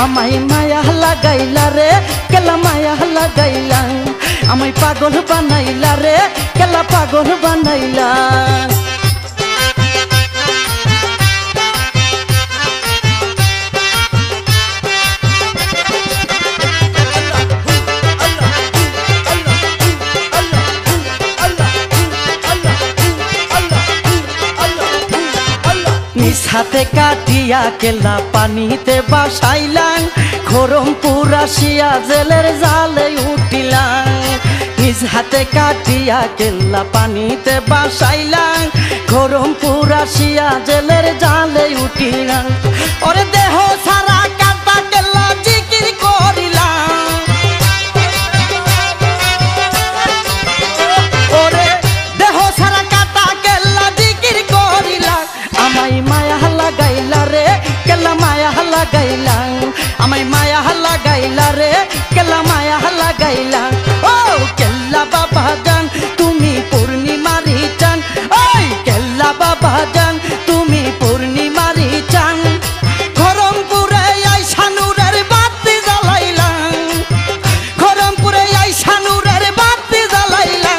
আমায় মায়া লাগাইলা রে কেলা মায়া লাগাইলা আমায় পাগল বানাইলা রে কেলা পাগল বানাইলা নিজ হাতে কাটিয়া কেলা পানিতে বাসাইলাম খরমপুর আসিয়া জেলের জালে উঠিলাম নিজ হাতে কাটিয়া কেলা পানিতে বাসাইলাম খরমপুর আসিয়া জেলের জালে উঠিলাম ওরে দেহ সারা কাটা কেলা জিকির করিলাম ওরে দেহ সারা কাটা কেলা জিকির করিলাম আমায় মায়া লাগাইলা রে কেলা মায়া লাগাইলা আমায় মায়া লাগাইলা রে কেলা মায়া লাগাইলা ও কেল্লা বাবা জান তুমি পূর্ণিমারি চান ওই কেল্লা বাবা জান তুমি পূর্ণিমারি চান খরমপুরে আইসা নূরের বাতি জ্বালাইলা খরমপুরে আইসা নূরের বাতি জ্বালাইলা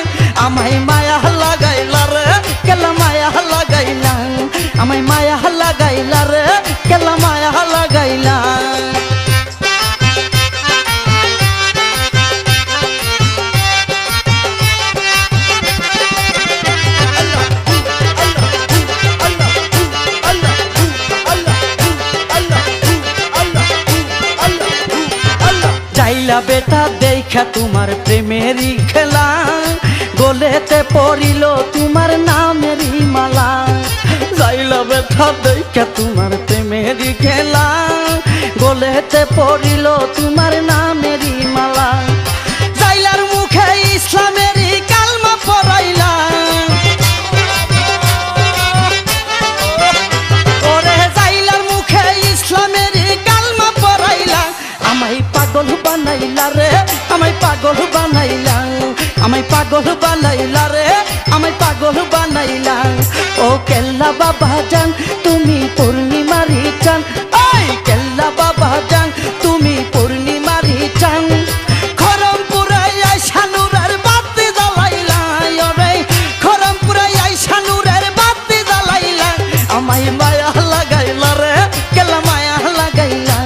আমায় মায়া লাগাইলা রে কেলা মায়া লাগাইলা আমায় মায়া লাগাইলা রে কেলা মায়া লাগাইলা যাইলা বেটা দেখা তোমার প্রেমেরই খেলা গলেতে পড়িল তোমার নামেরই মালা যাইলা বেটা দেখা তোমার প্রেমেরই খেলা গলেতে পড়িল তোমার নামেরই মালা যাইলার মুখে ইসলামেরই কালমা পড়াইলা ওরে যাইলার মুখে ইসলামেরই কালমা পড়াইলা আমায় পাগল বানাইলা রে আমায় পাগল বানাইলা আমায় পাগল বানাইলা রে আমায় পাগল বানাইলা ও কেল্লা বাবা জান তুমি পূর্ণিমারি চান ওই কেল্লা বাবা জান তুমি পূর্ণিমারি চান খরমপুরে আইসা নূরের বাতি জ্বালাইলা ওরে খরমপুরে আইসা নূরের বাতি জ্বালাইলা আমায় মায়া লাগাইলা রে কেল্লা মায়া লাগাইলা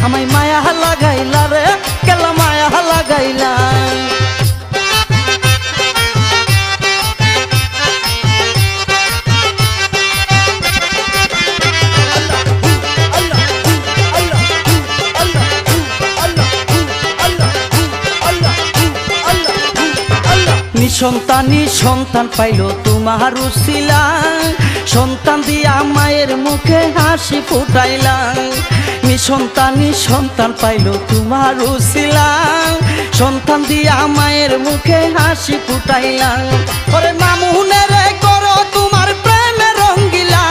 আমায় মায়া লাগাইলা রে কেলা মায়া লাগাইলা নিঃসন্তানী সন্তান পাইল তোমার উসিলা সন্তান দিয়া মায়ের মুখে হাসি ফুটাইলা নিঃসন্তানী সন্তান পাইল তোমার উসিলা সন্তান দিয়া মায়ের মুখে হাসি ফুটাইলা ওরে মামুনের করো তোমার প্রেমে রঙ্গিলা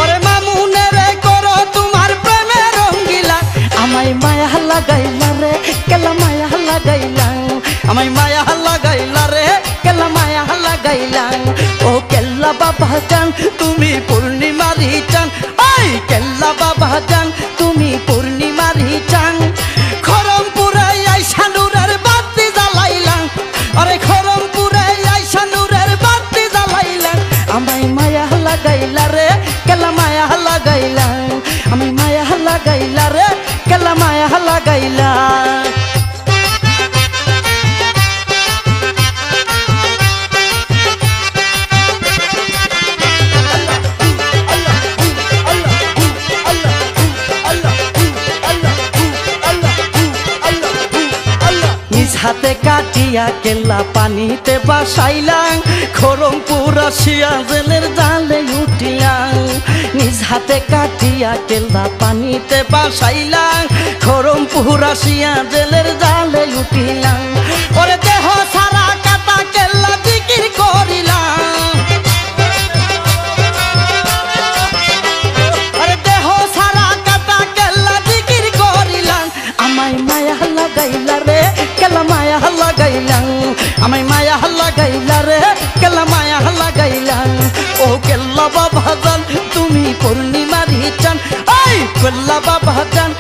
ওরে মামুনের করো তোমার প্রেমে রঙ্গিলা আমায় মায়া লাগাইলা রে কেলা মায়া লাগাইলা আমায় মায়া লাগাইলা রে কেলা মায়া লাগাইলা ও কেল্লা বাবা জান তুমি পূর্ণিমারি চান ওই কেল্লা বাবা জান তুমি পূর্ণিমারি চান খরমপুরে আইসা নূরের বাতি জ্বালাইলা আরে খরমপুরে আইসা নূরের বাতি জ্বালাইলা আমায় মায়া লাগাইলা রে কেলা মায়া লাগাইলা আমায় মায়া লাগাইলা রে কেলা মায়া লাগাইলা হাতে কাটিয়া কেলা পানিতে বাসাইলাম খরমপুর আসিয়া জেলের জালে উঠিলাম নিজ হাতে কাটিয়া কেলা পানিতে বাসাইলাম খরমপুর আসিয়া জেলের জালে উঠিলাম ওরে দেহ সারা কাটা কেলা জিকির করিলাম ওরে দেহ সারা কাটা কেলা জিকির করিলাম আমায় মায়া লাগাইলা রে কেলা মায়া লাগাইলা আমায় মায়া লাগাইলা রে কেলা মায়া লাগাইলা ও কেল্লা বাবা জান তুমি করলা বাবা জান